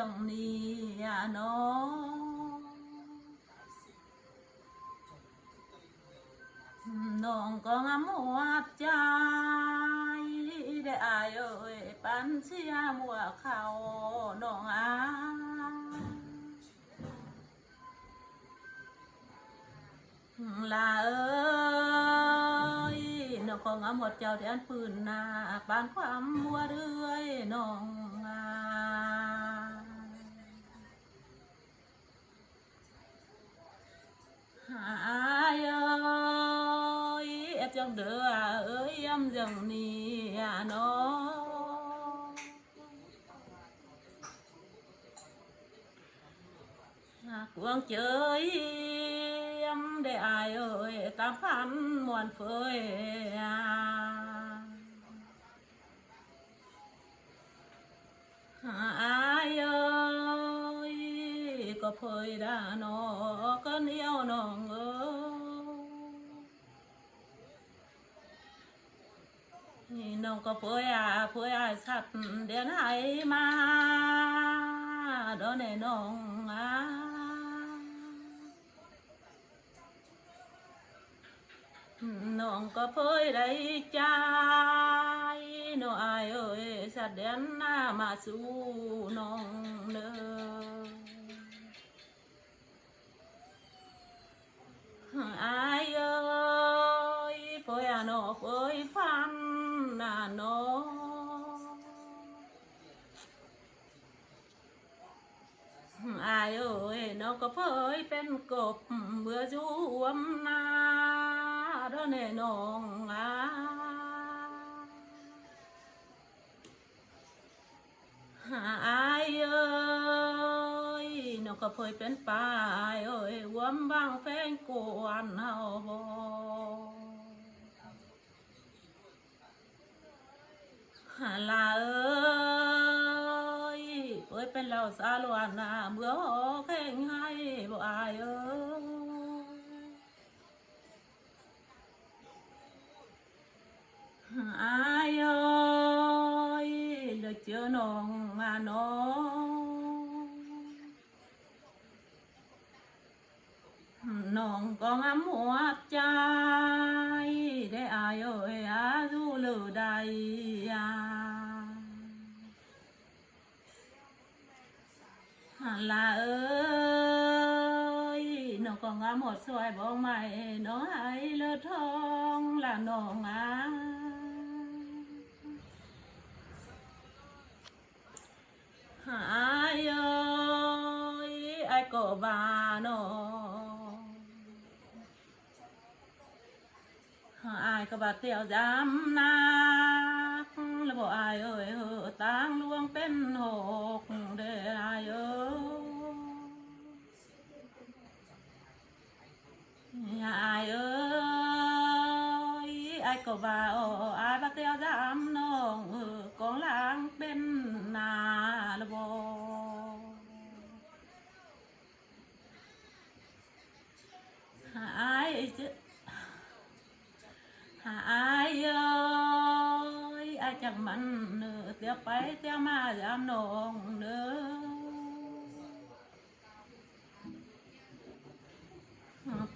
จังนี้น้องน้องก็งามหัวใจได้อายเอ้ยปันเสียมัวเขาน้องลาเอ้ยน้องก็งามหัวเจ้าแทนปืนหน้าปานความมัวเรื่อยน้องหายเอ้ยจังเด้อเอ้ยยำจังนี้น้องกวงเจยยำได้อายเอ้ยตามพันมวนเฟยอายเอ้ยก็เพยด่าน้องก็เหนียวน้องเอ้ยน้องก็เพยสัตว์เดือนให้มาโดนในน้องน้องก็เพยได้ใจน้องอายเอ้ยสัตว์เดือนหน้ามาสู่น้องเด้ออายเอ้ยเพยน้องเพยฟันน้องอายเอ้ยน้องก็เพยเป็นกบเบื่อจูวมนาเด้อแน่น้องอายเอ้ยน้องก็เพยเป็นปลายเอ้ยวมบางแฟงกวนเฮาบ่ลาเอ้ยเอ้ยเป็นเราสาลวนเมื่อหอแข่งให้บ่อายเอ้ยอายเอ้ยเลยเจอน้องน้องก็งามหัวใจได้อายเอ้ยดูเลยได้ลาเอ้ยน้องก็งามหมดสวยบ่ใหม่น้องให้เลือทองละน้องหายเอ้ยไอ้ก็บาน้องอายก็บาเตียวจำนักแล้วบอกอายเอ้ยตั้งลวงเป็นหกเด้ออายเอ้ยอายเอ้ยอายก็บาอายบาเตียวจำน้องกองหลังเป็นนาละบอกอายอายเอ้ยอายจังมันเนื้อเตียวไปเตียวมายามน้องเด้อ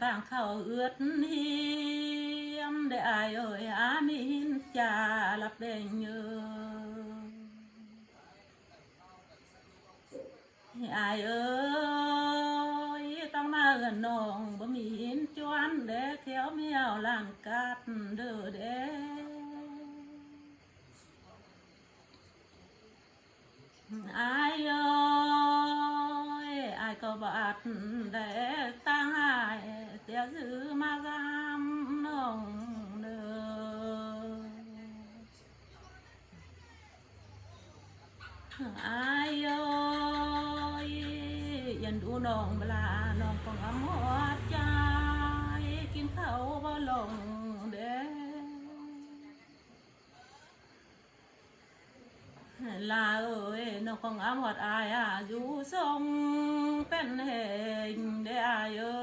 ต่างเข้าเอื้อนเฮียมได้อายเอ้ยมีหินจ่าลับแดงเยอะอายเอ้ยต้องมาเอื้อนน้องบ่มีหินจวนเด้เขียวเมียวล่างกัดเด้อเด้อายเอ้ยอายก็บาดได้ตั้งหายเสียซื้อมากำน้องเด้ออายเอ้ยยันดูน้องเวลาน้องก็งามหัวใจกินข้าวบ่ลงเด้ลาเอ้ยน้องของอามอดอายอยู่ทรงเป็นเหงได้อายเอ้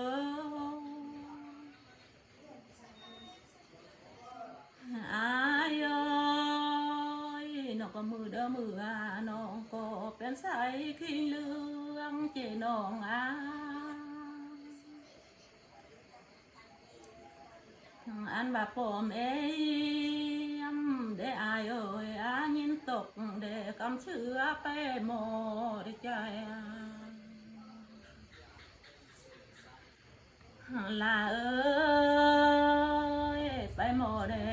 ยอายเอ้ยน้อง ก็มือเด้อมือน้องก็เป็นสายขี้เหลืองเจน้องอันบาปอมเอ้ยได้อายเอ้ยยินตกได้กำเชื้อไปหมดใจลาเอ้ยไปหมดเด้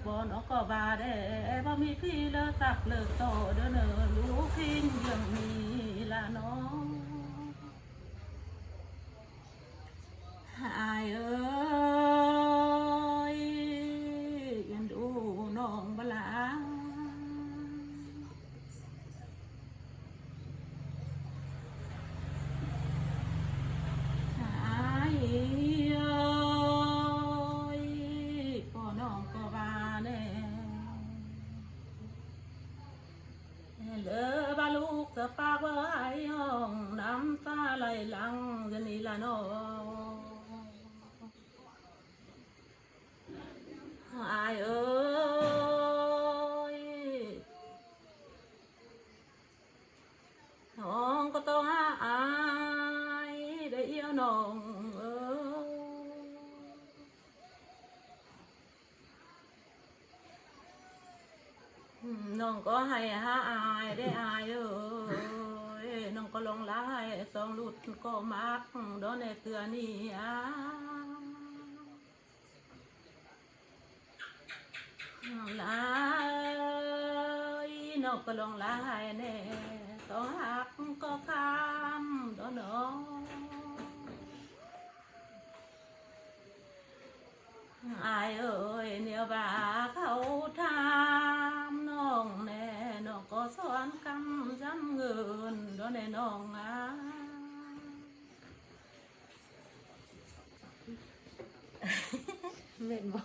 ปนอกก็บาเด้บ่มีพี่เลิกตักเลิกโตเด้อเนอลูกพิงยังมีละน้องอายเอ้ยยันดูน้องบลาอายเอ้ยพ่อน้องก็บาแน่เลอบาลูกจะปากว่าไอ้ห้องน้ำตาไหลหลังจะนี่ละน้องอายเอ้ยน้องก็ต้องหาอายได้เอี้ยวน้องเอ้น้องก็ให้หาอายได้อายเอ้ยน้องก็ลงล้างให้สองหลุดก็มักโดนในเตือนี่ลายน้องก็ลงลายแน่ต้องหักก็คำโดนน้องอายเอ้ยเนี่ยบ่าเขาทำน้องแน่น้องก็สอนคำจำเงินโดนในน้องเม็นบ่